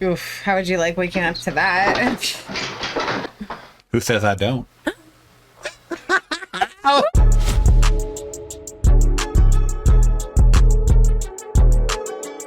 Oof, how would you like waking up to that? Who says I don't?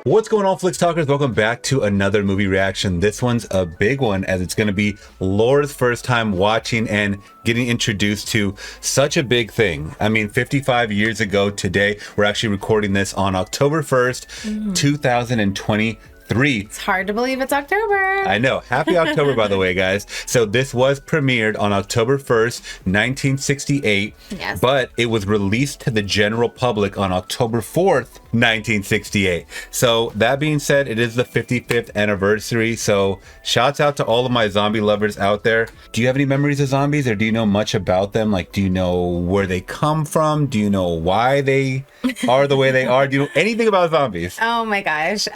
What's going on, Flix Talkers? Welcome back to another movie reaction. This one's a big one, as it's going to be Laura's first time watching and getting introduced to such a big thing. I mean, 55 years ago today, we're actually recording this on October 1st, 2023. It's hard to believe it's October. I know. Happy October, by the way, guys. So this was premiered on October 1st, 1968. Yes. But it was released to the general public on October 4th, 1968. So that being said, it is the 55th anniversary. So shouts out to all of my zombie lovers out there. Do you have any memories of zombies, or do you know much about them? Like, do you know where they come from? Do you know why they are the way they are? Do you know anything about zombies? Oh my gosh.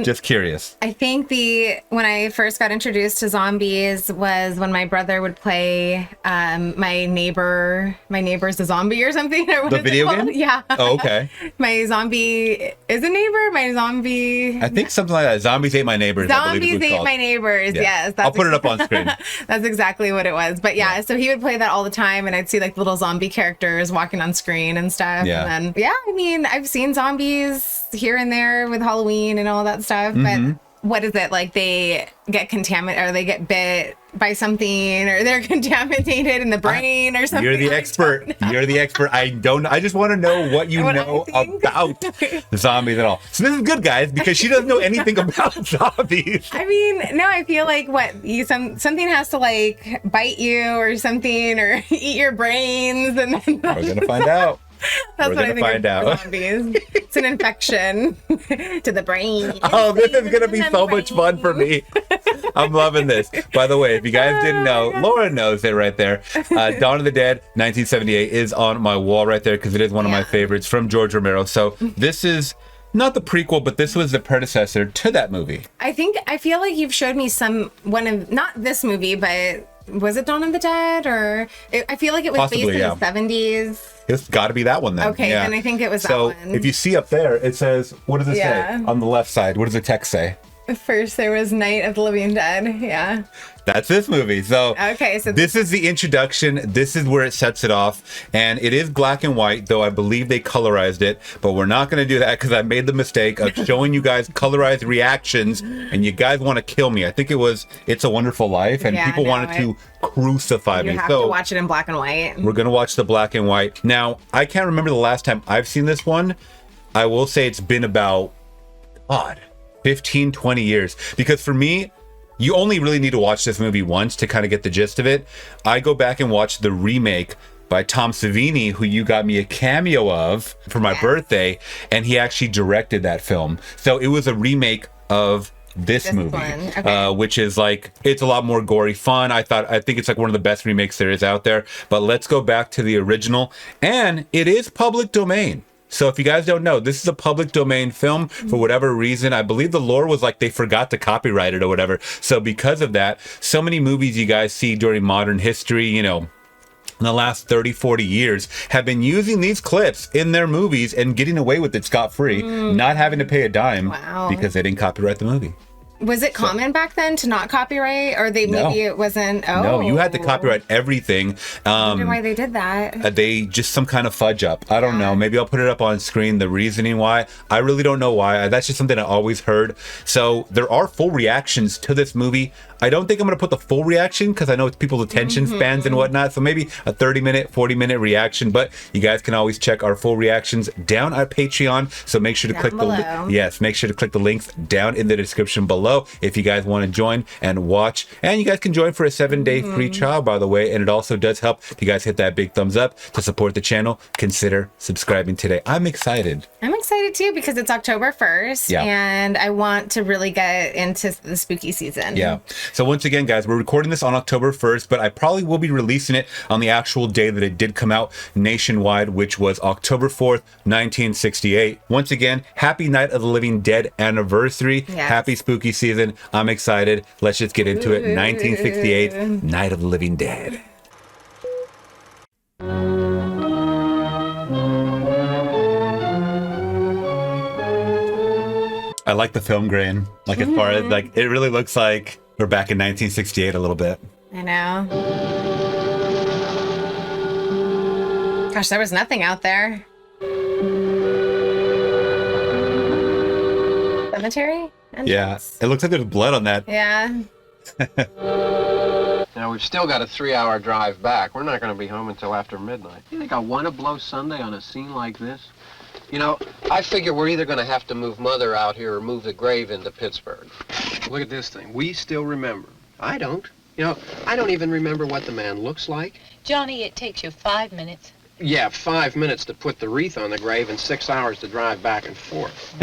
Just curious. I think when I first got introduced to zombies was when my brother would play my neighbor's a zombie or something. Or what The is it video called? game? Yeah. Oh, okay. My zombie is a neighbor. My zombie. I think something like that. Zombies ate my neighbors. I believe Zombies it was ate called. my neighbors. Yeah. Yes. I'll put it up on screen. That's exactly what it was. But yeah, so he would play that all the time, and I'd see like little zombie characters walking on screen and stuff. Yeah. And then, I mean, I've seen zombies here and there with Halloween and all that stuff. But what is it? Like they get contaminated, or they get bit by something, or they're contaminated in the brain or something. You're the expert. You're the expert. I don't know. I just want to know what you know about zombies at all. So this is good, guys, because she doesn't know anything about zombies. I mean, no, I feel like something has to like bite you or something, or eat your brains, and then We're going to find out. that's We're what I gonna think find of out. zombies. It's an infection to the brain. Oh, this is going to be so much fun for me. I'm loving this. By the way, if you guys didn't know, Laura knows it right there. Dawn of the Dead, 1978 is on my wall right there because it is one of my favorites from George Romero. So this is not the prequel, but this was the predecessor to that movie. I feel like you've showed me not this movie, but was it Dawn of the Dead? I feel like it was Possibly, based in the 70s. It's got to be that one then. Okay, yeah. then I think it was that So one. if you see up there, it says, what does it say on the left side? What does the text say? First, there was Night of the Living Dead. Yeah. That's this movie. So okay, so this is the introduction. This is where it sets it off. And it is black and white, though I believe they colorized it. But we're not going to do that because I made the mistake of showing you guys colorized reactions. And you guys want to kill me. I think it was It's a Wonderful Life. And people wanted to crucify me. You have to watch it in black and white. We're going to watch the black and white. Now, I can't remember the last time I've seen this one. I will say it's been about, 15, 20 years. Because for me, you only really need to watch this movie once to kind of get the gist of it. I go back and watch the remake by Tom Savini, who you got me a cameo of for my birthday, and he actually directed that film. So it was a remake of this movie, which is like, it's a lot more gory fun. I think it's like one of the best remakes there is out there. But let's go back to the original, and it is public domain. So if you guys don't know, this is a public domain film for whatever reason. I believe the lore was like they forgot to copyright it or whatever. So because of that, so many movies you guys see during modern history, in the last 30, 40 years have been using these clips in their movies and getting away with it scot-free, not having to pay a dime because they didn't copyright the movie. Was it common back then to not copyright, or maybe it wasn't? Oh, no, you had to copyright everything. I wonder why they did that. They just some kind of fudge up. I don't know. Maybe I'll put it up on screen. The reasoning why. I really don't know why. That's just something I always heard. So there are full reactions to this movie. I don't think I'm going to put the full reaction because I know it's people's attention spans and whatnot. So maybe a 30-minute, 40-minute reaction. But you guys can always check our full reactions down at Patreon. So make sure to click make sure to click the links down in the description below if you guys want to join and watch. And you guys can join for a 7-day free trial, by the way. And it also does help if you guys hit that big thumbs up to support the channel. Consider subscribing today. I'm excited. I'm excited too because it's October 1st and I want to really get into the spooky season. Yeah. So once again, guys, we're recording this on October 1st, but I probably will be releasing it on the actual day that it did come out nationwide, which was October 4th, 1968. Once again, happy Night of the Living Dead anniversary. Yes. Happy spooky season. I'm excited. Let's just get into it. 1968, Night of the Living Dead. I like the film grain. Like as far as like, it really looks like we're back in 1968 a little bit. I know. Gosh, there was nothing out there. Cemetery? Entrance? Yeah, it looks like there's blood on that. Yeah. Now, we've still got a 3-hour drive back. We're not going to be home until after midnight. You think I want to blow Sunday on a scene like this? You know, I figure we're either going to have to move Mother out here or move the grave into Pittsburgh. Look at this thing. We still remember. I don't. You know, I don't even remember what the man looks like. Johnny, it takes you 5 minutes. Yeah, 5 minutes to put the wreath on the grave and 6 hours to drive back and forth.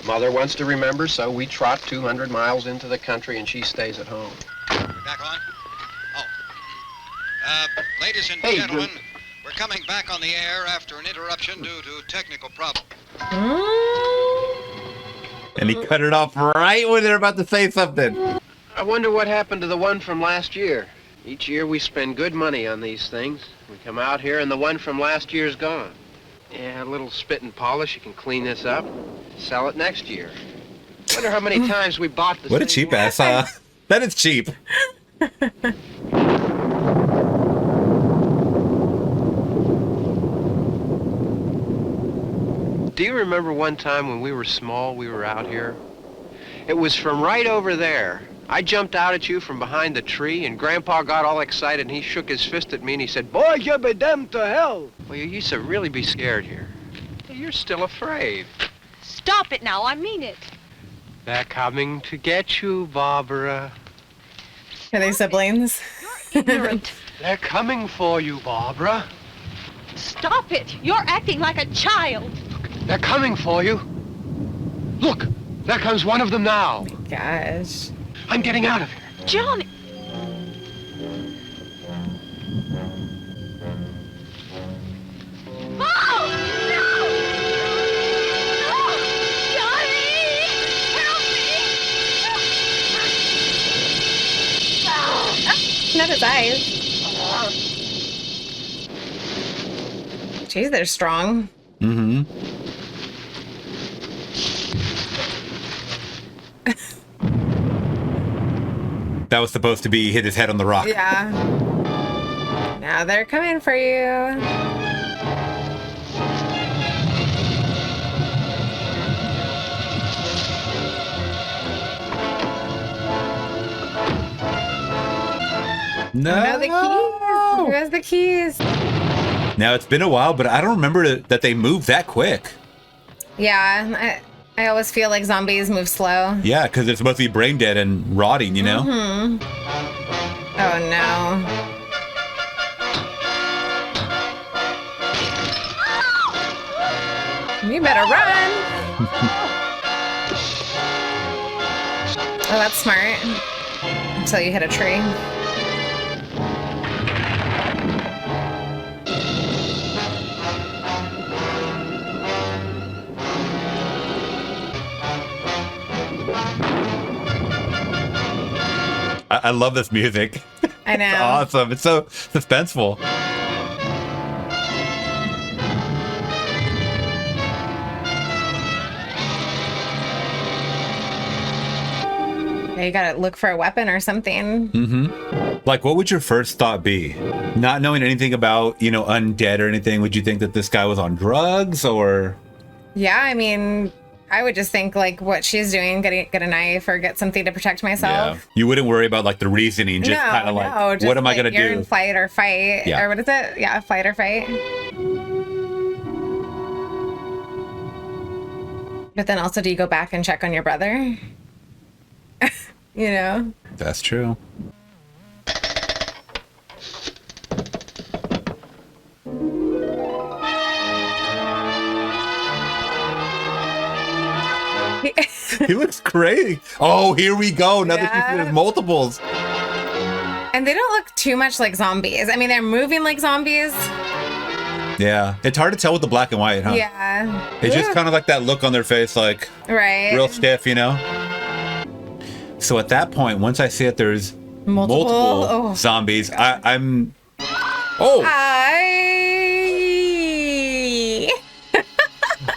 Mother wants to remember, so we trot 200 miles into the country and she stays at home. We're back on? Oh. Ladies and gentlemen, we're coming back on the air after an interruption due to technical problem. And he cut it off right when they're about to say something. I wonder what happened to the one from last year. Each year we spend good money on these things. We come out here and the one from last year's gone. Yeah, a little spit and polish, you can clean this up, sell it next year. Wonder how many times we bought the What a cheap ass, that is cheap. Do you remember one time when we were small, we were out here? It was from right over there. I jumped out at you from behind the tree, and Grandpa got all excited, and he shook his fist at me, and he said, "Boy, you be damned to hell." Well, you used to really be scared here. You're still afraid. Stop it now, I mean it. They're coming to get you, Barbara. Are they siblings? You're ignorant. They're coming for you, Barbara. Stop it. You're acting like a child. They're coming for you. Look, there comes one of them now. Gosh. I'm getting out of here. Johnny. Oh, no! No! Johnny! Help me! Not his eyes. Jeez, they're strong. Mm-hmm. That was supposed to be hit his head on the rock. Yeah. Now they're coming for you. No. The keys. Who has the keys? Now, it's been a while, but I don't remember that they moved that quick. Yeah, I always feel like zombies move slow. Yeah, because they're supposed to be brain dead and rotting, you know? Mm-hmm. Oh, no. You better run. Oh, that's smart. Until you hit a tree. I love this music. I know. It's awesome. It's so suspenseful. Yeah, you gotta look for a weapon or something. Mm-hmm. Like, what would your first thought be? Not knowing anything about, you know, undead or anything, would you think that this guy was on drugs or? Yeah, I mean, I would just think like what she's doing, get a knife or get something to protect myself. Yeah. You wouldn't worry about like the reasoning, just kind of like, what am I gonna you're do? in flight or fight, Yeah. or what is it? Yeah, fight or fight. But then also, do you go back and check on your brother? You know? That's true. He looks great. Oh, here we go. Now that you see there's multiples. And they don't look too much like zombies. I mean, they're moving like zombies. Yeah. It's hard to tell with the black and white, huh? Yeah. It's just kind of like that look on their face, like right. real stiff, you know? So at that point, once I see that there's multiple zombies, I'm... Oh!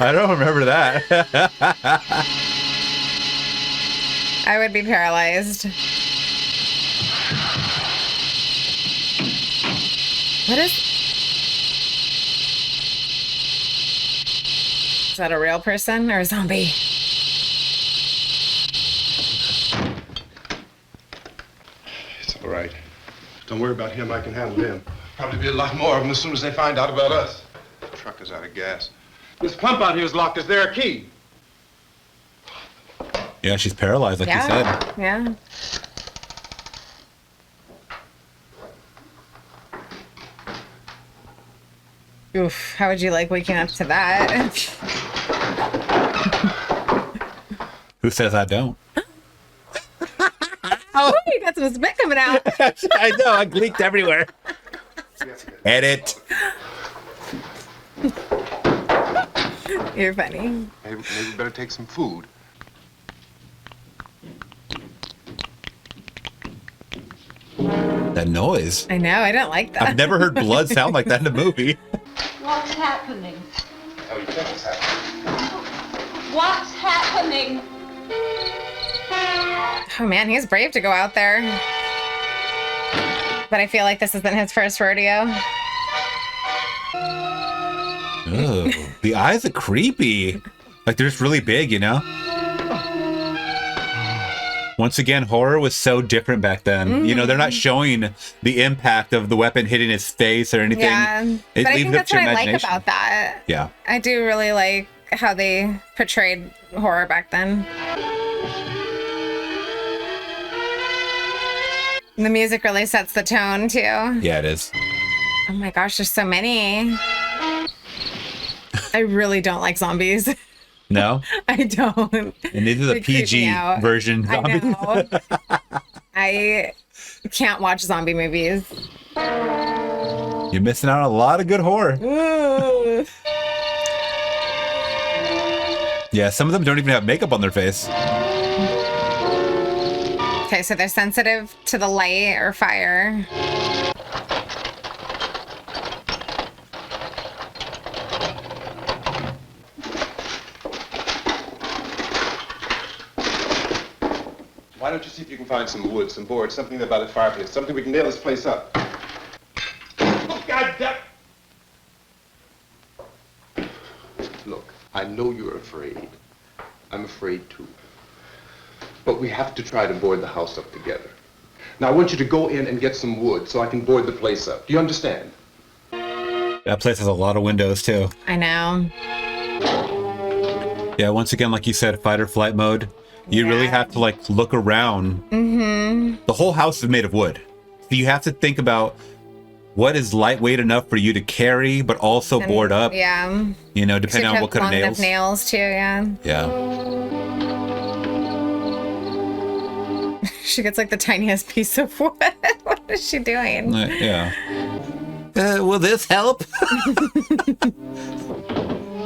I don't remember that. I would be paralyzed. What is that a real person or a zombie? It's all right. Don't worry about him. I can handle him. Probably be a lot more of them as soon as they find out about us. The truck is out of gas. This pump out here is locked. Is there a key? Yeah, she's paralyzed, like you said. Yeah. Oof, how would you like waking up to that? Who says I don't? Oh, you got some spit coming out. I know, I leaked everywhere. Edit. You're funny. Maybe we better take some food. That noise. I know, I don't like that. I've never heard blood sound like that in a movie. What's happening? How do you think it's happening? What's happening? Oh man, he's brave to go out there. But I feel like this isn't his first rodeo. Oh, the eyes are creepy. Like they're just really big, you know? Once again, horror was so different back then. You know, they're not showing the impact of the weapon hitting his face or anything. Yeah, but I think that's what I like about that. Yeah. I do really like how they portrayed horror back then. The music really sets the tone too. Yeah, it is. Oh my gosh, there's so many. I really don't like zombies. No? I don't. And these are the They creep me PG out. version I zombies. know. I can't watch zombie movies. You're missing out on a lot of good horror. Ooh. Yeah, some of them don't even have makeup on their face. Okay, so they're sensitive to the light or fire. Why don't you see if you can find some wood, some board, something there by the fireplace, something we can nail this place up. Oh, God damn! Look, I know you're afraid. I'm afraid too. But we have to try to board the house up together. Now, I want you to go in and get some wood so I can board the place up. Do you understand? That place has a lot of windows too. I know. Yeah, once again, like you said, fight or flight mode. You really have to like look around. Mm-hmm. The whole house is made of wood. So you have to think about what is lightweight enough for you to carry, but also board up. Yeah. You know, depending on what kind of long enough nails. nails too, yeah. Yeah. She gets like the tiniest piece of wood. What is she doing? Yeah. Will this help?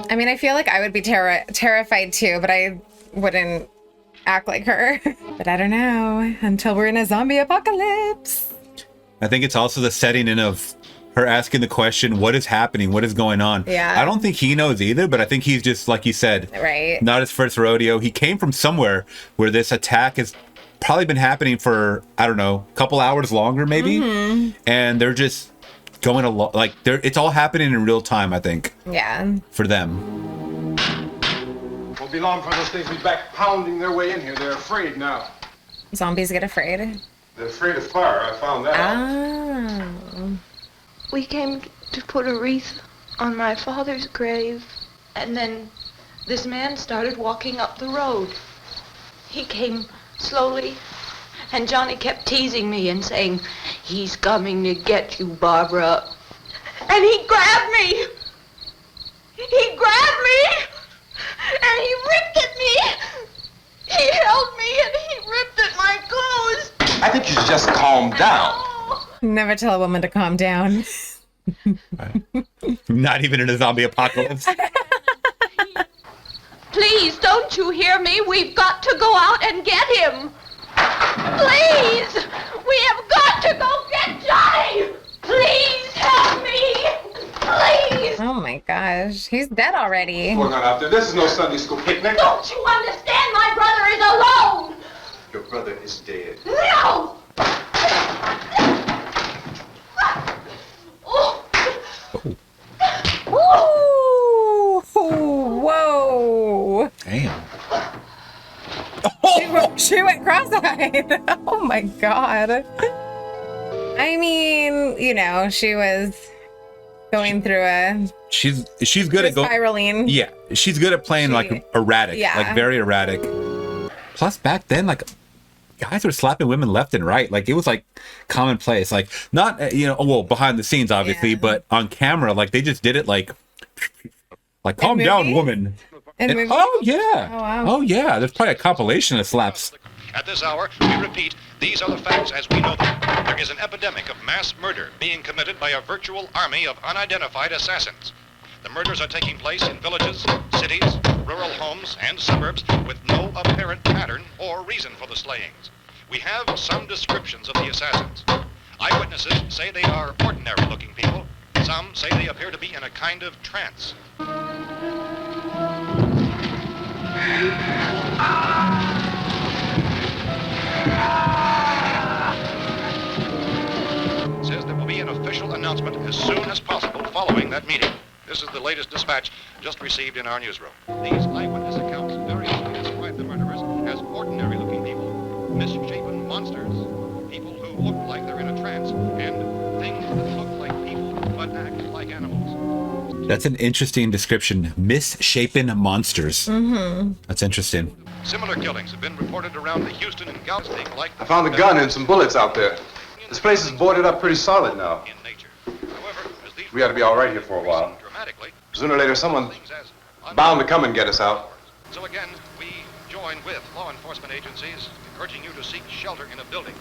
I mean, I feel like I would be terrified too, but I wouldn't act like her. But I don't know until we're in a zombie apocalypse. I think it's also the setting in of her asking the question, what is happening? What is going on? Yeah. I don't think he knows either, but I think he's just, like you said, Right. not his first rodeo. He came from somewhere where this attack has probably been happening for, I don't know, a couple hours longer maybe. Mm-hmm. And they're just going along, like, it's all happening in real time, I think. Yeah. For them. Won't be long for those things be back pounding their way in here. They're afraid now. Zombies get afraid. They're afraid of fire. I found that out. Oh. We came to put a wreath on my father's grave, and then this man started walking up the road. He came slowly, and Johnny kept teasing me and saying, "He's coming to get you, Barbara." And he grabbed me. He grabbed me, and he ripped at me. He held me, and he ripped at my clothes. I think you should just calm down. Never tell a woman to calm down. Not even in a zombie apocalypse. Please, don't you hear me? We've got to go out and get him. Please! We have got to go get Johnny! Please help me! Please! Oh my gosh. He's dead already. What's going on out there? This is no Sunday school picnic. Don't you understand? My brother is alone! is dead. No! Woo! Whoa! Damn. She went cross-eyed. Oh my god. I mean, you know, she was going through a She's good at going. spiraling. Yeah, she's good at playing like erratic, Yeah. like very erratic. Plus, back then, like guys were slapping women left and right. Like it was like commonplace. Like not well behind the scenes, obviously, Yeah. but on camera, like they just did it like calm down, movies? woman. In And- movies? oh yeah, Oh, wow. oh yeah. There's probably a compilation of slaps. At this hour, we repeat, these are the facts as we know them. There is an epidemic of mass murder being committed by a virtual army of unidentified assassins. The murders are taking place in villages, cities, rural homes, and suburbs with no apparent pattern or reason for the slayings. We have some descriptions of the assassins. Eyewitnesses say they are ordinary-looking people. Some say they appear to be in a kind of trance. Says there will be an official announcement as soon as possible following that meeting. This is the latest dispatch just received in our newsroom. These eyewitness accounts variously describe the murderers as ordinary-looking people, misshapen monsters, people who look like they're in a trance, and things that look like people but act like animals. That's an interesting description. Misshapen monsters. Mm-hmm. That's interesting. Similar killings have been reported around the Houston and Galveston like I found a gun and some bullets out there. This place is boarded up pretty solid now. in nature. However, as these We ought to be all right here for a while. dramatically, Sooner or later, someone things as bound to come and get us out. So again, we join with law enforcement agencies, urging you to seek shelter in a building.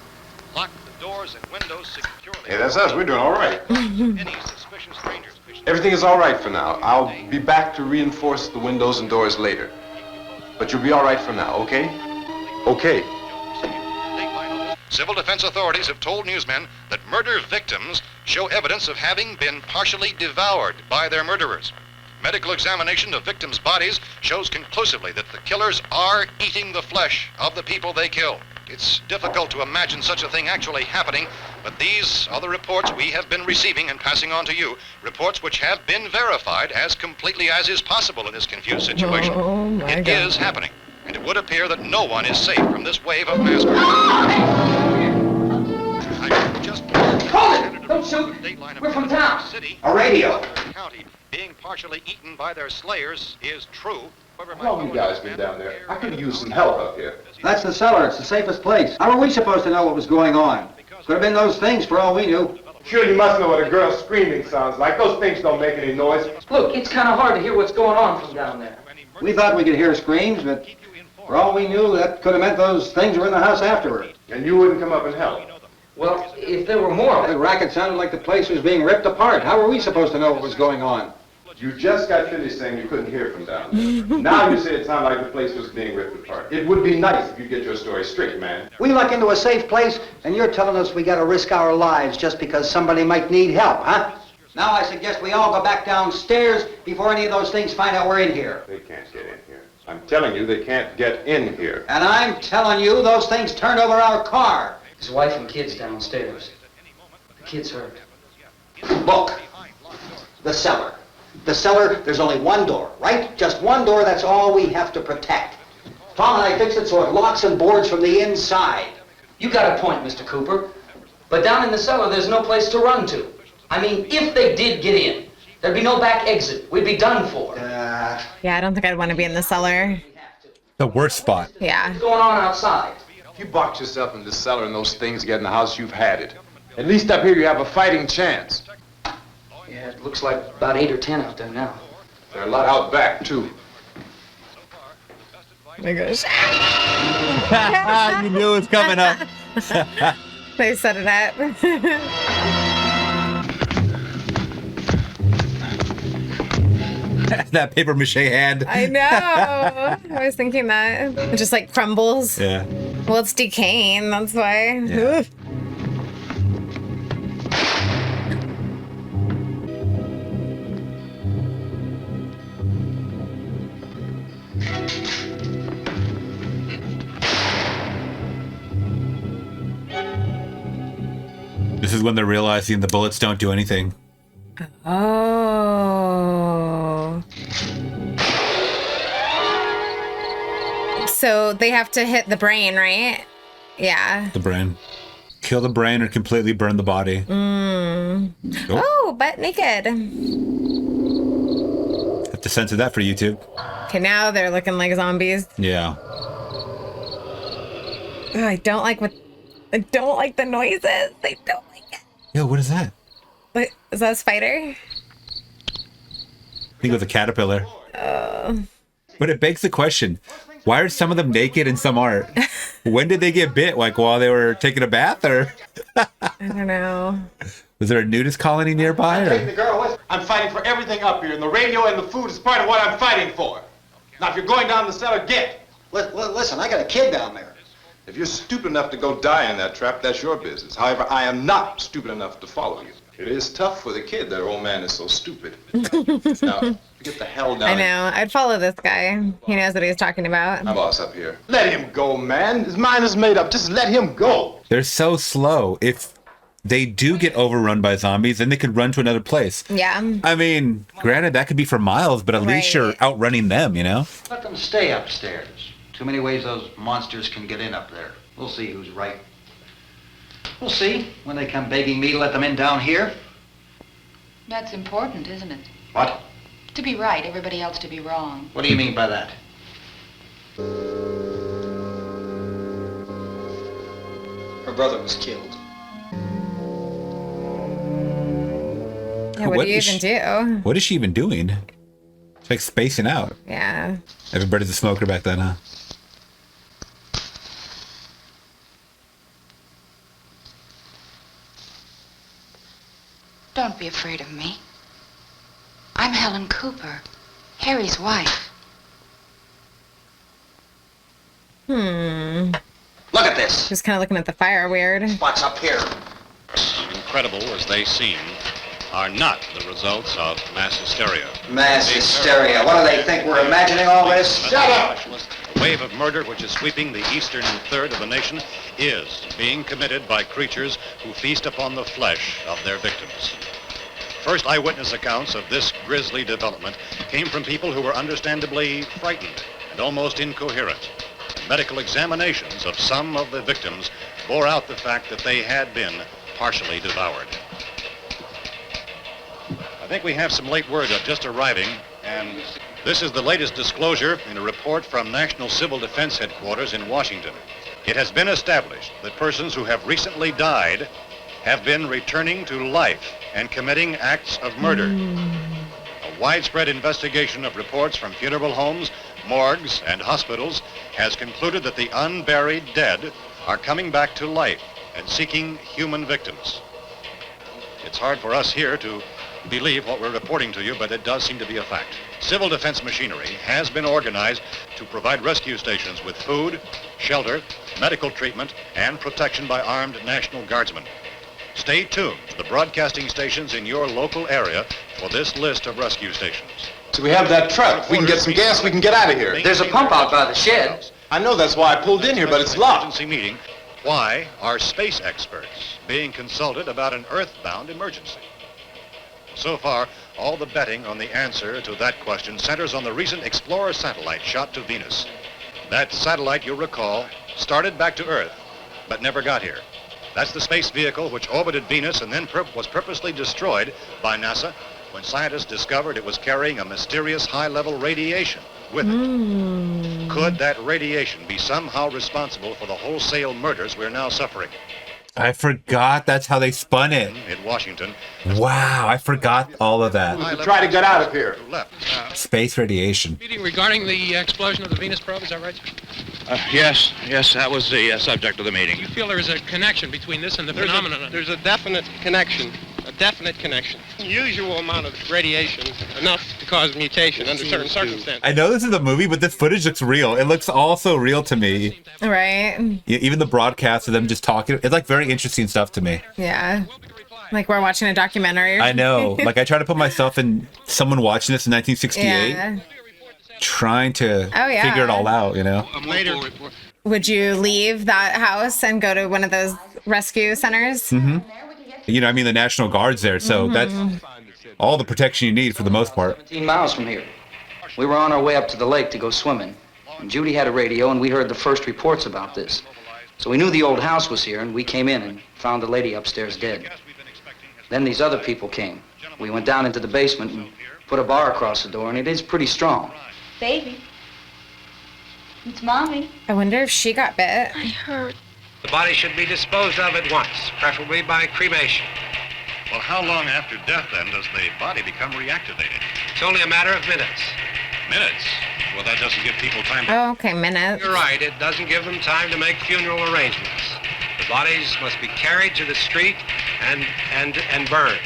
Lock the doors and windows securely. Hey, that's us. We're doing all right. Any suspicious strangers. Everything is all right for now. I'll be back to reinforce the windows and doors later. But you'll be all right for now, okay? Okay. Civil defense authorities have told newsmen that murder victims show evidence of having been partially devoured by their murderers. Medical examination of victims' bodies shows conclusively that the killers are eating the flesh of the people they kill. It's difficult to imagine such a thing actually happening, but these are the reports we have been receiving and passing on to you, reports which have been verified as completely as is possible in this confused situation. Oh, my It God. is happening, and it would appear that no one is safe from this wave of mass murder. I just Hold it! Don't shoot! We're from town. City, A radio. county being partially eaten by their slayers is true. However, How long you guys been down there? I could use some help up here. That's the cellar. It's the safest place. How were we supposed to know what was going on? Could have been those things for all we knew. Sure, you must know what a girl screaming sounds like. Those things don't make any noise. Look, it's kind of hard to hear what's going on from down there. We thought we could hear screams, but for all we knew, that could have meant those things were in the house afterward. And you wouldn't come up and help. Well, if there were more, The racket sounded like the place was being ripped apart. How were we supposed to know what was going on? You just got finished saying you couldn't hear from down there. Now you say it sounded like the place was being ripped apart. It would be nice if you get your story straight, man. We luck into a safe place, and you're telling us we gotta risk our lives just because somebody might need help, huh? Now I suggest we all go back downstairs before any of those things find out we're in here. They can't get in here. I'm telling you, they can't get in here. And I'm telling you, those things turned over our car. his wife and kids downstairs. The kids hurt. Look, the cellar. The cellar, there's only one door, right? Just one door, that's all we have to protect. Tom and I fixed it so it locks and boards from the inside. You got a point, Mr. Cooper. But down in the cellar, there's no place to run to. I mean, if they did get in, there'd be no back exit. We'd be done for. Yeah, I don't think I'd want to be in the cellar. The worst spot. Yeah. What's going on outside? If you box yourself in the cellar and those things get in the house, you've had it. At least up here you have a fighting chance. Yeah, it looks like about 8 or 10 out there now. There are a lot out back, too. Oh my gosh. You knew it was coming up. They set it up. That paper mache hand. I know. I was thinking that. It just like crumbles. Yeah. Well, it's decaying. That's why. Yeah. Oof. is when they're realizing the bullets don't do anything. Oh. So they have to hit the brain, right? Yeah. The brain. Kill the brain or completely burn the body. Oh, butt naked. Have to censor that for YouTube. Okay, now they're looking like zombies. Yeah. Oh, I don't like the noises. I don't like it. Yo, what is that? What, is that a spider? I think it was a caterpillar. But it begs the question, why are some of them naked and some aren't? When did they get bit? Like while they were taking a bath, or I don't know. was there a nudist colony nearby? Take the Or? girl with. I'm fighting for everything up here, and the radio and the food is part of what I'm fighting for. Now, if you're going down the cellar, get. Listen, I got a kid down there. If you're stupid enough to go die in that trap, that's your business. However, I am not stupid enough to follow you. It is tough for the kid. That old man is so stupid. Now, get the hell down. I know. I'd follow this guy. He knows what he's talking about. My boss up here. Let him go, man. His mind is made up. Just let him go. They're so slow. If they do get overrun by zombies, then they could run to another place. Yeah. I mean, granted, that could be for miles, but at least you're outrunning them, you know? Let them stay upstairs. Too many ways those monsters can get in up there. We'll see who's right. We'll see when they come begging me to let them in down here. That's important, isn't it? What? To be right, everybody else to be wrong. What do you mean by that? Her brother was killed. Yeah, what do you even do? What is she even doing? It's like spacing out. Yeah. Everybody's a smoker back then, huh? Don't be afraid of me. I'm Helen Cooper, Harry's wife. Look at this. Just kind of looking at the fire weird. What's up here? Incredible as they seem, are not the results of mass hysteria. Mass hysteria. What do they think? We're imagining all this? Shut up! The wave of murder which is sweeping the eastern third of the nation is being committed by creatures who feast upon the flesh of their victims. First eyewitness accounts of this grisly development came from people who were understandably frightened and almost incoherent. Medical examinations of some of the victims bore out the fact that they had been partially devoured. I think we have some late word just arriving, and this is the latest disclosure in a report from National Civil Defense Headquarters in Washington. It has been established that persons who have recently died have been returning to life and committing acts of murder. A widespread investigation of reports from funeral homes, morgues, and hospitals has concluded that the unburied dead are coming back to life and seeking human victims. It's hard for us here to believe what we're reporting to you, but it does seem to be a fact. Civil defense machinery has been organized to provide rescue stations with food, shelter, medical treatment, and protection by armed National Guardsmen. Stay tuned to the broadcasting stations in your local area for this list of rescue stations. So we have that truck. If we can get some gas, we can get out of here. There's a pump out by the shed. I know, that's why I pulled in here, but it's locked. Emergency meeting. Why are space experts being consulted about an earthbound emergency? So far, all the betting on the answer to that question centers on the recent Explorer satellite shot to Venus. That satellite, you'll recall, started back to Earth, but never got here. That's the space vehicle which orbited Venus and then was purposely destroyed by NASA when scientists discovered it was carrying a mysterious high-level radiation with it. Could that radiation be somehow responsible for the wholesale murders we're now suffering? I forgot that's how they spun it. In Washington. Wow, I forgot all of that. Try to get out of here. Space radiation. Meeting regarding the explosion of the Venus probe, is that right? Yes, that was the subject of the meeting. You feel there is a connection between this and the phenomenon? There's a definite connection. Unusual amount of radiation, enough to cause mutation under certain circumstances. I know this is a movie, but this footage looks real. It looks all so real to me. Right. Even the broadcast of them just talking, it's like very interesting stuff to me. Yeah. Like we're watching a documentary. I know. Like I try to put myself in someone watching this in 1968, Yeah. trying to yeah. figure it all out, you know? Later. Would you leave that house and go to one of those rescue centers? Mm-hmm. You know, I mean, the National Guard's there, so that's all the protection you need for the most part. 17 miles from here. We were on our way up to the lake to go swimming. And Judy had a radio, and we heard the first reports about this. So we knew the old house was here, and we came in and found the lady upstairs dead. Then these other people came. We went down into the basement and put a bar across the door, and it is pretty strong. Baby. It's Mommy. I wonder if she got bit. I heard. The body should be disposed of at once, preferably by cremation. Well, how long after death, then, does the body become reactivated? It's only a matter of minutes. Minutes? Well, that doesn't give people time to... Oh, okay, minutes. You're right, it doesn't give them time to make funeral arrangements. The bodies must be carried to the street and burned.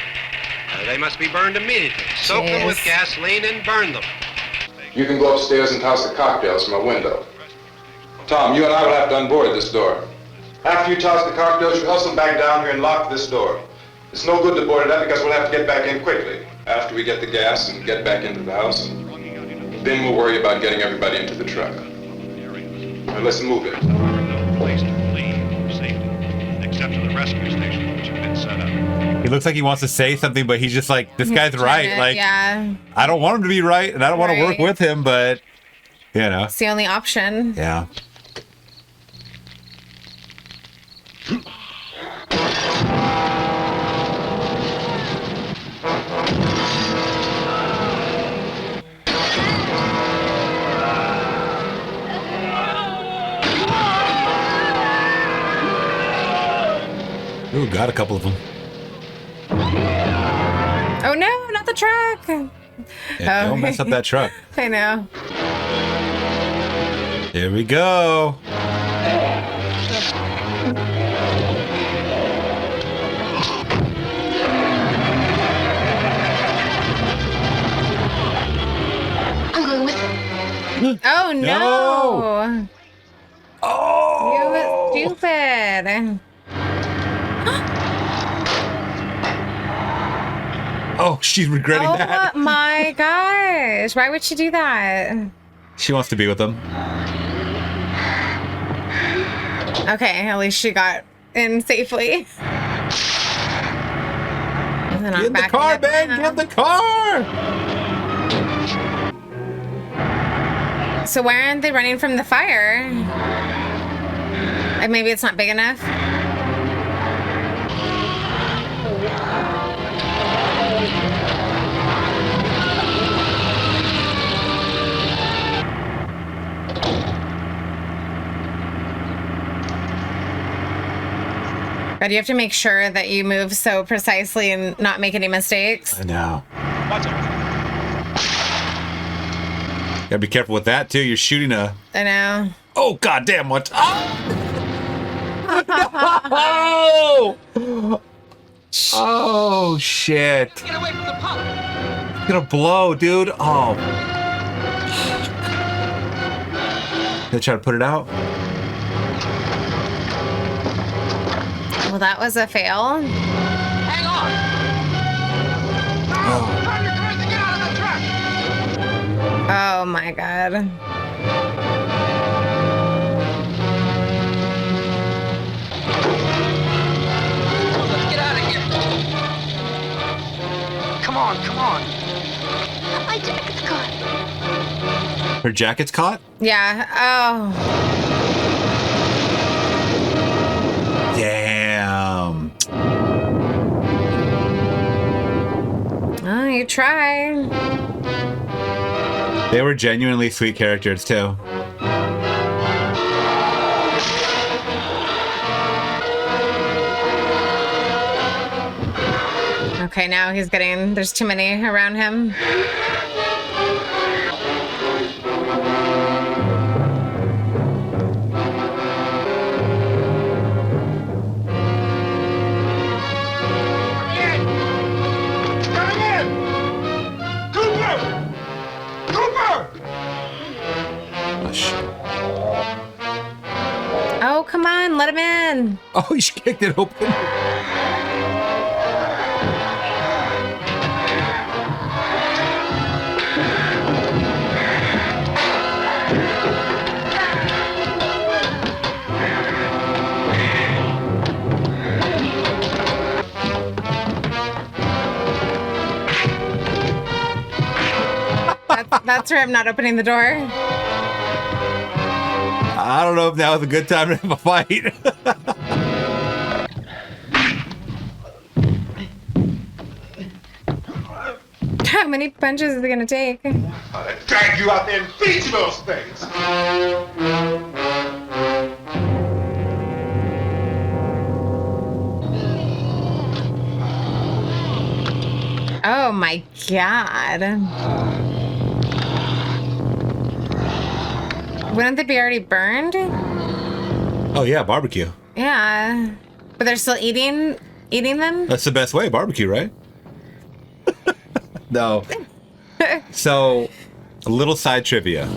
They must be burned immediately. Soak them with gasoline and burn them. You can go upstairs and toss the cocktails from a window. Tom, you and I will have to unboard this door. After you toss the cocktails, you hustle back down here and lock this door. It's no good to board it up because we'll have to get back in quickly after we get the gas and get back into the house. Then we'll worry about getting everybody into the truck. Now let's move it. No place to flee safely, except to the rescue station, which has been set up. He looks like he wants to say something, but he's just like, this guy's right. Like, yeah. I don't want him to be right, and I don't want to work with him, but, you know. It's the only option. Yeah. Ooh, got a couple of them. Oh no, not the truck. Yeah, don't mess up that truck. I know. Here we go. I'm going with him. Oh no. Oh. You stupid. Oh, she's regretting that. Oh my gosh. Why would she do that? She wants to be with him. Okay, at least she got in safely. Get in the car, Ben! Get in the car! So why aren't they running from the fire? Maybe it's not big enough. But you have to make sure that you move so precisely and not make any mistakes. I know. Gotta be careful with that too. You're shooting a... I know. Oh, goddamn, what? Oh! Oh, shit. Get away from the pump. It's gonna blow, dude. Oh. Gonna try to put it out? Well, that was a fail. Hang on. Oh my god. Let's get out of here. Come on, come on. My jacket's caught. Her jacket's caught? Yeah. Oh. Damn. Oh, you try. They were genuinely sweet characters too. Okay, now he's getting, there's too many around him. Oh, come on, let him in. Oh, she kicked it open. That's where I'm not opening the door. I don't know if that was a good time to have a fight. How many punches is it gonna take? I'll drag you out there and feed you those things. Oh my god. Wouldn't they be already burned? Oh yeah, barbecue. Yeah. But they're still eating them? That's the best way, barbecue, right? No. So, a little side trivia.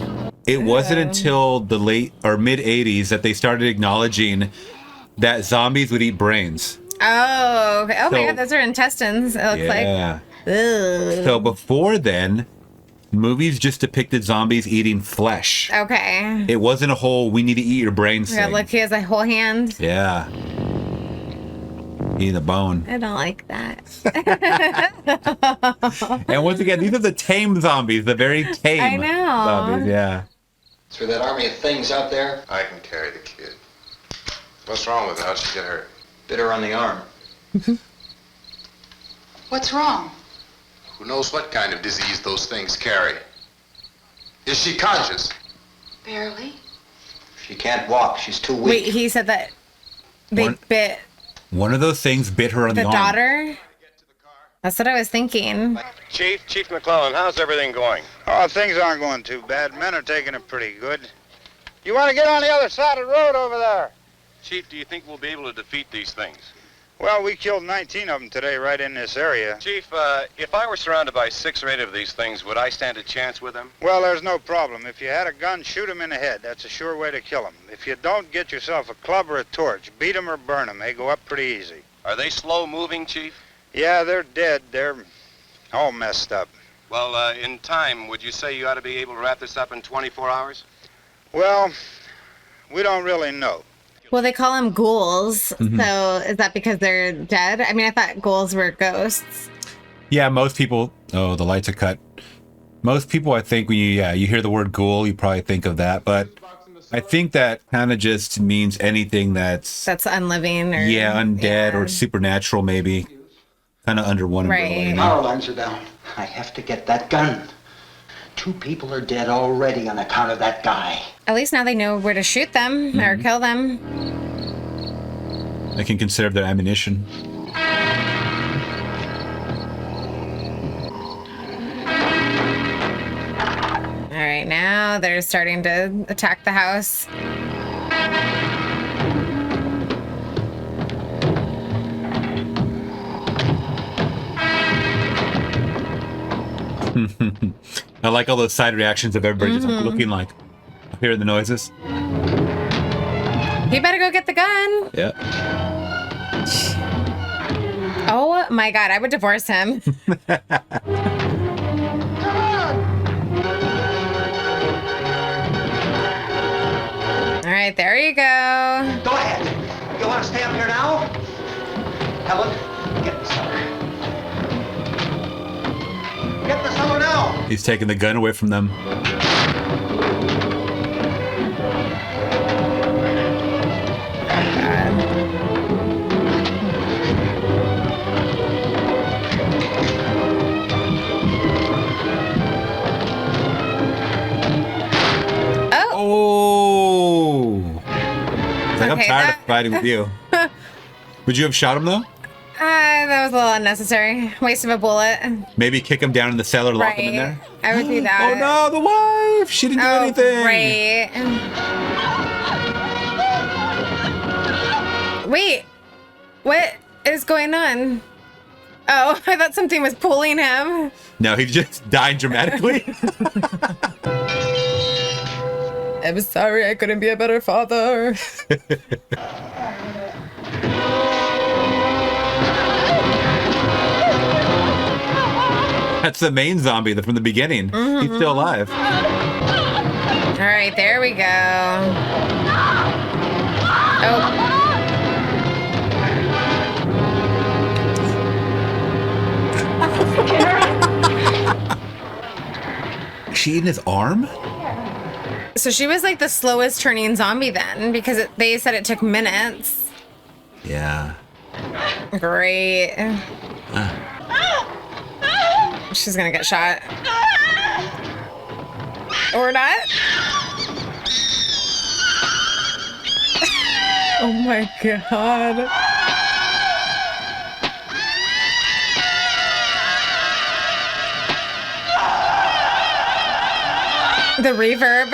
It wasn't until the late or mid 80s that they started acknowledging that zombies would eat brains. Oh, okay. Oh my god, those are intestines, it looks like. Yeah. Ugh. So before then, movies just depicted zombies eating flesh. Okay. It wasn't a whole, we need to eat your brains Yeah, thing. look, he has a whole hand. Yeah. Eating the bone. I don't like that. And once again, these are the tame zombies, the very tame I know. zombies, yeah. Through that army of things out there, I can carry the kid. What's wrong with her? How'd she get hurt? bit her on the arm. What's wrong? Who knows what kind of disease those things carry? Is she conscious? Barely. She can't walk. She's too weak. Wait, he said that they bit One of those things bit her on the the arm. daughter? That's what I was thinking. Chief McClellan, how's everything going? Oh, things aren't going too bad. Men are taking it pretty good. You want to get on the other side of the road over there? Chief, do you think we'll be able to defeat these things? Well, we killed 19 of them today right in this area. Chief, if I were surrounded by 6 or 8 of these things, would I stand a chance with them? Well, there's no problem. If you had a gun, shoot them in the head. That's a sure way to kill them. If you don't, get yourself a club or a torch. Beat them or burn them. They go up pretty easy. Are they slow moving, Chief? Yeah, they're dead. They're all messed up. Well, in time, would you say you ought to be able to wrap this up in 24 hours? Well, we don't really know. Well, they call them ghouls. Mhm. So is that because they're dead? I mean, I thought ghouls were ghosts. Yeah, most people. Oh, the lights are cut. Most people, I think, when you hear the word ghoul, you probably think of that. But I think that kind of just means anything that's unliving or undead or supernatural, maybe. Kind of under one umbrella. Right. you know? Power lines are down. I have to get that gun. 2 people are dead already on account of that guy. At least now they know where to shoot them or kill them. They can conserve their ammunition. All right, now they're starting to attack the house. I like all those side reactions of everybody just looking like, hearing the noises. You better go get the gun. Yeah. Oh my God, I would divorce him. All right, there you go. Go ahead. You want to stay up here now? Helen, get the cellar. Get the cellar now. He's taking the gun away from them. Oh! It's like, I'm Okay, tired that- of fighting with you. Would you have shot him though? That was a little unnecessary. Waste of a bullet. Maybe kick him down in the cellar, lock him in there? I would do that. Oh no, the wife! She didn't do anything! Right. Wait. What is going on? Oh, I thought something was pulling him. No, he just died dramatically. I'm sorry, I couldn't be a better father. That's the main zombie from the beginning. He's still alive. All right, there we go. Oh. she eating his arm? So she was like the slowest turning zombie then, because they said it took minutes. Yeah. Great. She's gonna get shot. Or not. Oh my god. The reverb.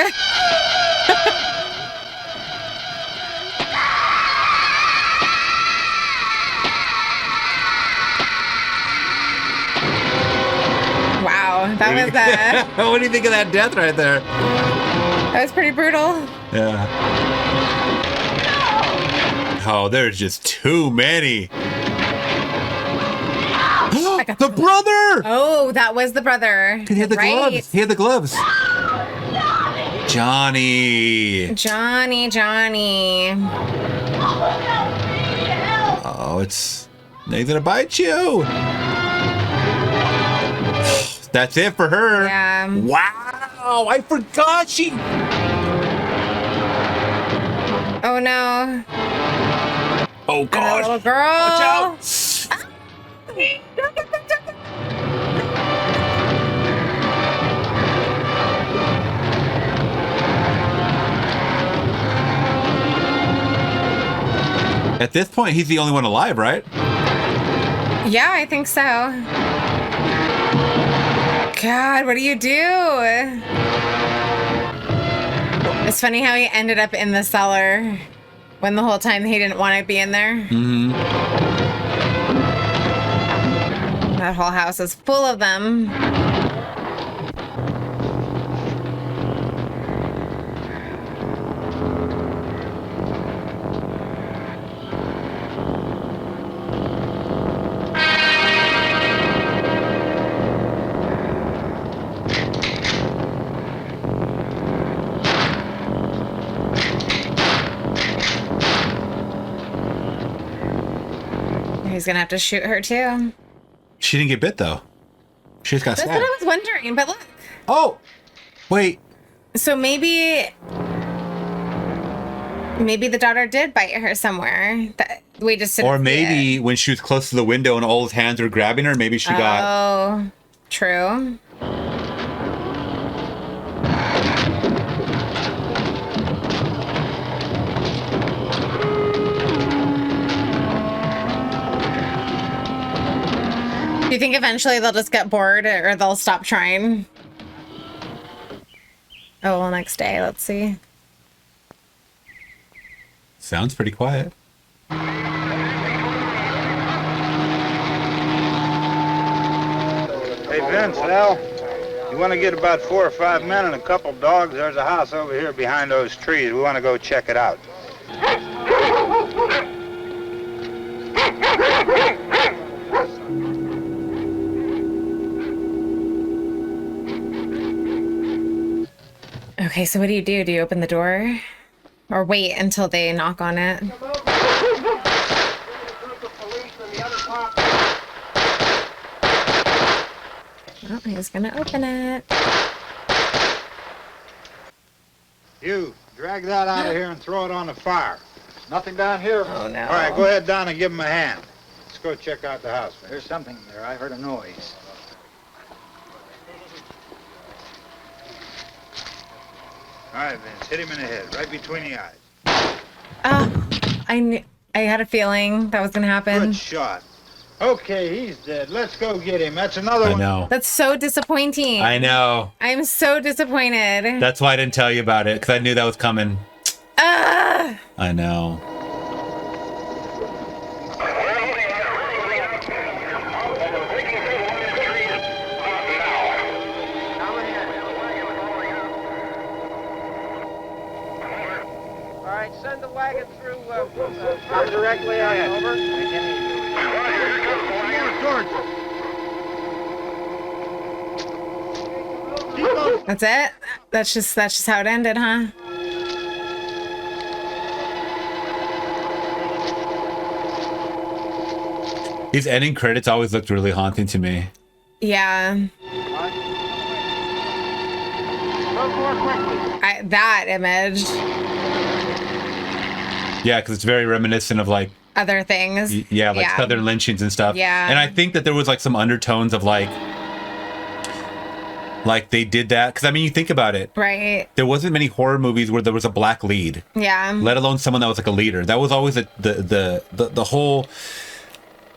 Wow, that was what do you think of that death right there? That was pretty brutal. Yeah. Oh, there's just too many. The brother! Oh, that was the brother. He had the gloves. He had the gloves. Johnny. Oh, they're gonna bite you. That's it for her. Yeah. Wow, I forgot she. Oh no. Oh god. Little girl. Watch out. At this point, he's the only one alive, right? Yeah, I think so. God, what do you do? It's funny how he ended up in the cellar when the whole time he didn't want to be in there. Mm-hmm. That whole house is full of them. He's gonna have to shoot her too. She didn't get bit though. She just got That's stabbed. what I was wondering, but look. Oh, wait. So maybe the daughter did bite her somewhere. That we just didn't Or see maybe it. when she was close to the window and all his hands were grabbing her, maybe she got. Oh, true. Do you think eventually they'll just get bored or they'll stop trying? Oh, well, next day, let's see. Sounds pretty quiet. Hey, Vince, Al, you want to get about 4 or 5 men and a couple dogs? There's a house over here behind those trees. We want to go check it out. Okay, so what do? Do you open the door? Or wait until they knock on it? Oh, he's gonna open it. You, drag that out of here and throw it on the fire. Nothing down here. Oh, no. All right, go ahead down and give him a hand. Let's go check out the house. There's something there. I heard a noise. All right, Vince, hit him in the head, right between the eyes. I had a feeling that was gonna happen. Good shot. Okay, he's dead. Let's go get him. That's another one. I know. That's so disappointing. I know. I'm so disappointed. That's why I didn't tell you about it, because I knew that was coming. Ah! I know. All right, send the wagon through. Come directly ahead. Over. That's it? That's just how it ended, huh? These ending credits always looked really haunting to me. Yeah. That image. Yeah, because it's very reminiscent of like Other things. yeah, like Southern lynchings and stuff. Yeah. And I think that there was like some undertones of like they did that. Because I mean, you think about it. Right. There wasn't many horror movies where there was a black lead. Yeah. Let alone someone that was like a leader. That was always the whole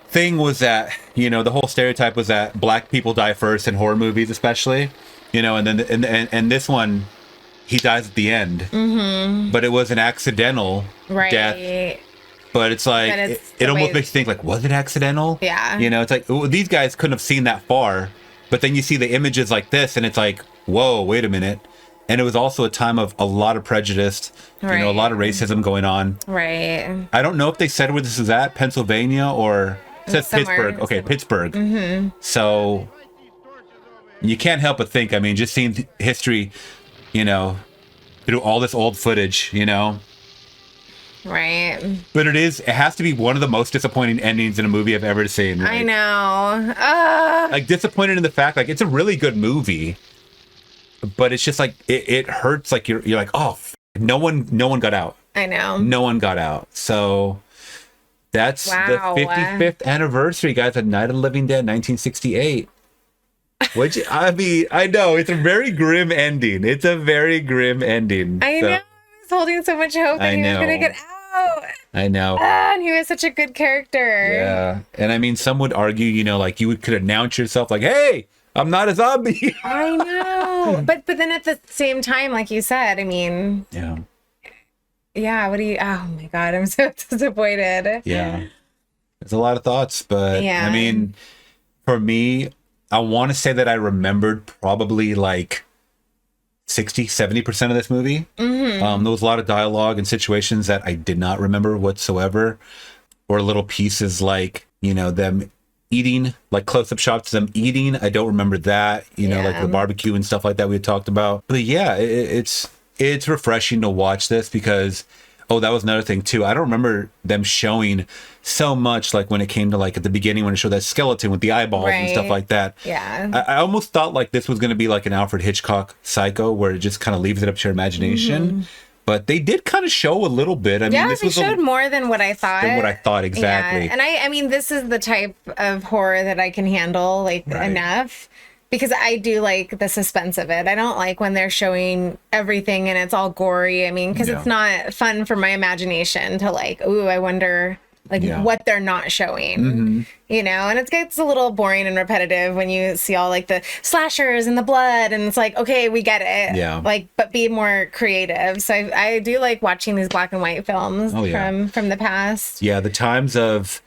thing was that, you know, the whole stereotype was that black people die first in horror movies, especially, you know, and then and this one, he dies at the end, but it was an accidental death. But it's like it almost makes you think like, was it accidental? Yeah. You know, it's like these guys couldn't have seen that far, but then you see the images like this, and it's like, whoa, wait a minute. And it was also a time of a lot of prejudice, you know, a lot of racism going on. Right. I don't know if they said where this is at, Pennsylvania or it says Pittsburgh. Okay, Pittsburgh. So you can't help but think, I mean, just seeing history, you know, through all this old footage, you know. Right. But it has to be one of the most disappointing endings in a movie I've ever seen. Like, I know. Like disappointed in the fact, like it's a really good movie, but it's just like it hurts. Like you're like, oh, no one got out. I know. No one got out. So that's the 55th anniversary, guys, of Night of the Living Dead, 1968. Which I mean, I know it's a very grim ending. It's a very grim ending. I know. I was holding so much hope that he was gonna get out. I know. And he was such a good character. Yeah. And I mean, some would argue, you know, like you could announce yourself like, hey, I'm not a zombie. I know. But then at the same time, like you said, I mean, yeah, what do you, oh my God, I'm so disappointed. Yeah. There's a lot of thoughts, but Yeah. I mean, for me, I want to say that I remembered probably like 60-70% of this movie. There was a lot of dialogue and situations that I did not remember whatsoever, or little pieces like, you know, them eating, like close-up shots of them eating. I don't remember that, you know, like the barbecue and stuff like that we had talked about. But yeah, it's refreshing to watch this because, oh, that was another thing too. I don't remember them showing so much, like when it came to like at the beginning when it showed that skeleton with the eyeballs and stuff like that. Yeah. I almost thought like this was going to be like an Alfred Hitchcock Psycho where it just kind of leaves it up to your imagination. But they did kind of show a little bit. I mean, this was showed more than what I thought. Exactly. Yeah. And I mean, this is the type of horror that I can handle like enough. Because I do like the suspense of it. I don't like when they're showing everything and it's all gory. I mean, because it's not fun for my imagination to like, ooh, I wonder like what they're not showing, you know? And it gets a little boring and repetitive when you see all like the slashers and the blood and it's like, okay, we get it. Yeah. Like, but be more creative. So I do like watching these black and white films from the past. Yeah, the times of,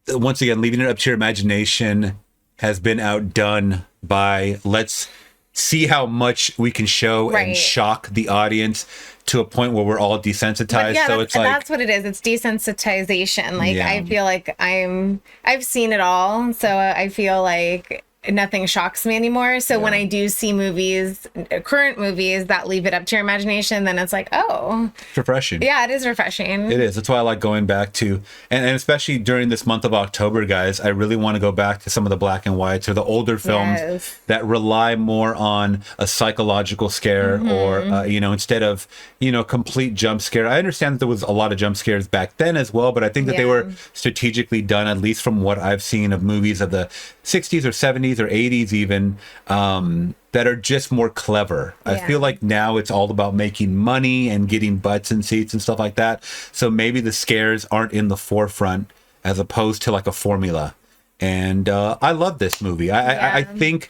once again, leaving it up to your imagination has been outdone by let's see how much we can show and shock the audience to a point where we're all desensitized. So it's like, that's what it is. It's desensitization. Like I feel like I've seen it all. So I feel like nothing shocks me anymore. So when I do see movies, current movies that leave it up to your imagination, then it's like, oh, it's refreshing. Yeah, it is refreshing. It is. That's why I like going back to, and especially during this month of October, guys, I really want to go back to some of the black and whites or the older films that rely more on a psychological scare or, you know, instead of, you know, complete jump scare. I understand that there was a lot of jump scares back then as well, but I think that they were strategically done, at least from what I've seen of movies of the 60s or 70s or 80s even, that are just more clever. I feel like now it's all about making money and getting butts and seats and stuff like that. So maybe the scares aren't in the forefront as opposed to like a formula. And I love this movie. I think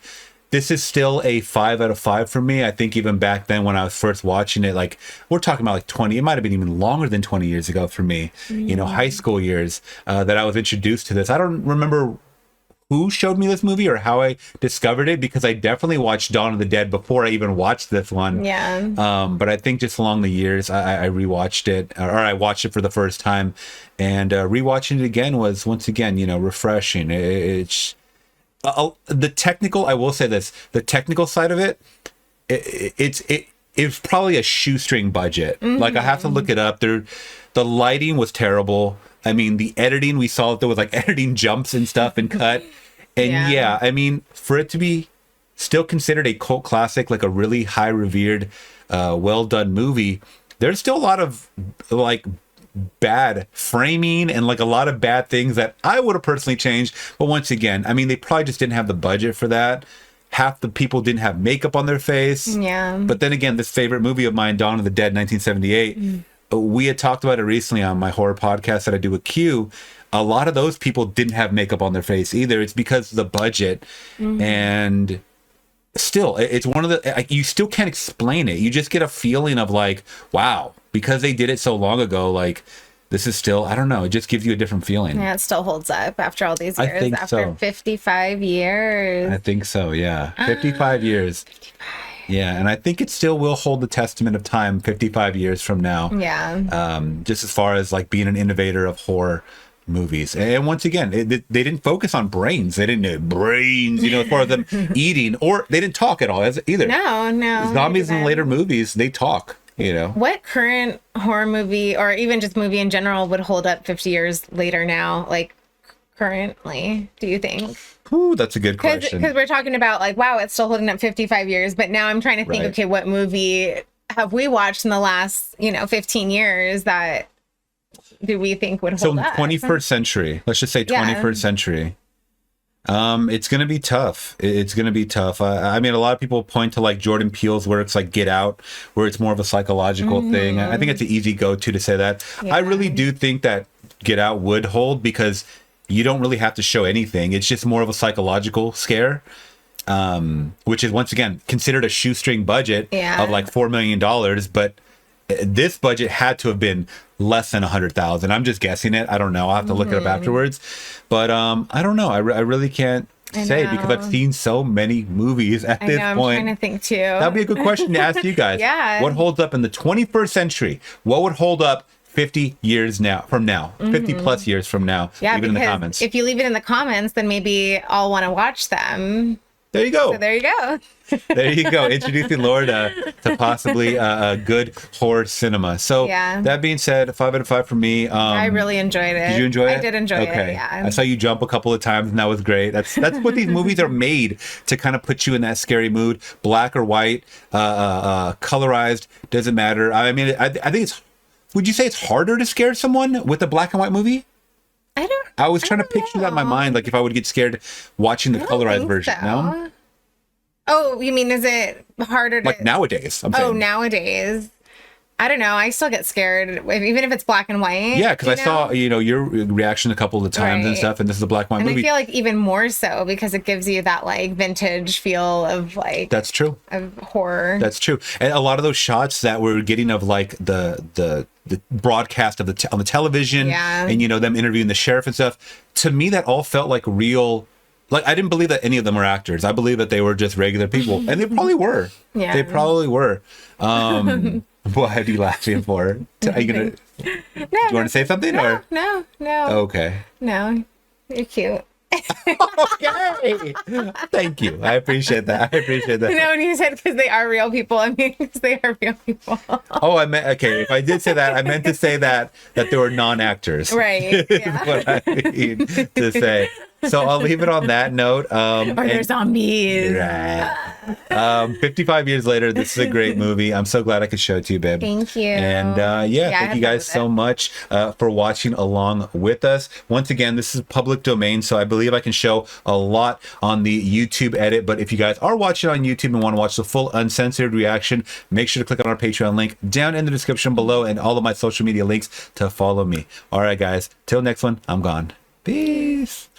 this is still a 5 out of 5 for me. I think even back then when I was first watching it, like we're talking about like 20, it might have been even longer than 20 years ago for me, you know, high school years that I was introduced to this. I don't remember who showed me this movie or how I discovered it, because I definitely watched Dawn of the Dead before I even watched this one. Yeah. But I think just along the years, I rewatched it, or I watched it for the first time, and rewatching it again was once again, you know, refreshing. It's the technical. I will say this: the technical side of it, it's probably a shoestring budget. Like I have to look it up. The lighting was terrible. I mean, the editing, we saw that there was like editing jumps and stuff and cut. And yeah, I mean, for it to be still considered a cult classic, like a really high revered, well done movie, there's still a lot of like bad framing and like a lot of bad things that I would have personally changed. But once again, I mean, they probably just didn't have the budget for that. Half the people didn't have makeup on their face. Yeah. But then again, this favorite movie of mine, Dawn of the Dead, 1978, we had talked about it recently on my horror podcast that I do with Q. A lot of those people didn't have makeup on their face either. It's because of the budget. And still, it's one of the, you still can't explain it. You just get a feeling of like, wow, because they did it so long ago, like, this is still, I don't know, it just gives you a different feeling. Yeah, it still holds up after all these years. I think after so. 55 years. I think so, yeah. 55 years. 55. Yeah, and I think it still will hold the testament of time 55 years from now. Yeah. Just as far as like being an innovator of horror movies. And once again, they didn't focus on brains. They didn't know brains, you know, as far as them eating, or they didn't talk at all either. No. Zombies in later movies, they talk, you know. What current horror movie, or even just movie in general, would hold up 50 years later now, like currently, do you think? Ooh, that's a good question. Because we're talking about like, wow, it's still holding up 55 years, but now I'm trying to think, okay, what movie have we watched in the last, 15 years that do we think would hold up? 21st century, let's just say 21st century. It's going to be tough. It's going to be tough. I mean, a lot of people point to like Jordan Peele's works like Get Out, where it's more of a psychological thing. I think it's an easy go-to to say that. Yeah. I really do think that Get Out would hold because you don't really have to show anything. It's just more of a psychological scare, which is, once again, considered a shoestring budget of like $4 million. But this budget had to have been less than 100,000. I'm just guessing it. I don't know. I'll have to look it up afterwards. But I don't know. I really can't say because I've seen so many movies at this point. I'm trying to think too. That'd be a good question to ask you guys. Yeah. What holds up in the 21st century? What would hold up 50 years from now, 50 plus years from now? Yeah, leave it in the comments. If you leave it in the comments, then maybe I'll want to watch them. There you go. So there you go. There you go. Introducing Laura to possibly a good horror cinema. So that being said, 5 out of 5 for me. I really enjoyed it. Did you enjoy it? I did enjoy it. Okay. Yeah. I saw you jump a couple of times, and that was great. That's what these movies are made to kind of put you in that scary mood. Black or white, colorized, doesn't matter. I mean, I think it's. Would you say it's harder to scare someone with a black and white movie? I was trying to picture that in my mind, like if I would get scared watching the colorized version. So. No? Oh, you mean, is it harder to... Like nowadays, I'm saying. Oh, nowadays. I don't know. I still get scared, even if it's black and white. Yeah, because I saw, your reaction a couple of times and stuff, and this is a black and white movie. I feel like even more so because it gives you that like vintage feel of like... That's true. Of horror. That's true. And a lot of those shots that we're getting of like the broadcast of on the television and, them interviewing the sheriff and stuff, to me, that all felt like real... Like, I didn't believe that any of them were actors. I believe that they were just regular people. And they probably were. Yeah. They probably were. What are you laughing for? Are you going to... Do you want to say something? No, or? No. Okay. No. You're cute. Okay. Thank you. I appreciate that. No, when you said because they are real people, I mean, because they are real people. Oh, I meant, okay. If I did say that, I meant to say that they were non-actors. Right. Yeah. What I mean to say. So I'll leave it on that note. Or they're zombies. Right. 55 years later, this is a great movie. I'm so glad I could show it to you, babe. Thank you. And thank you guys so much for watching along with us. Once again, this is public domain, so I believe I can show a lot on the YouTube edit. But if you guys are watching on YouTube and want to watch the full uncensored reaction, make sure to click on our Patreon link down in the description below and all of my social media links to follow me. All right, guys. Till next one, I'm gone. Peace.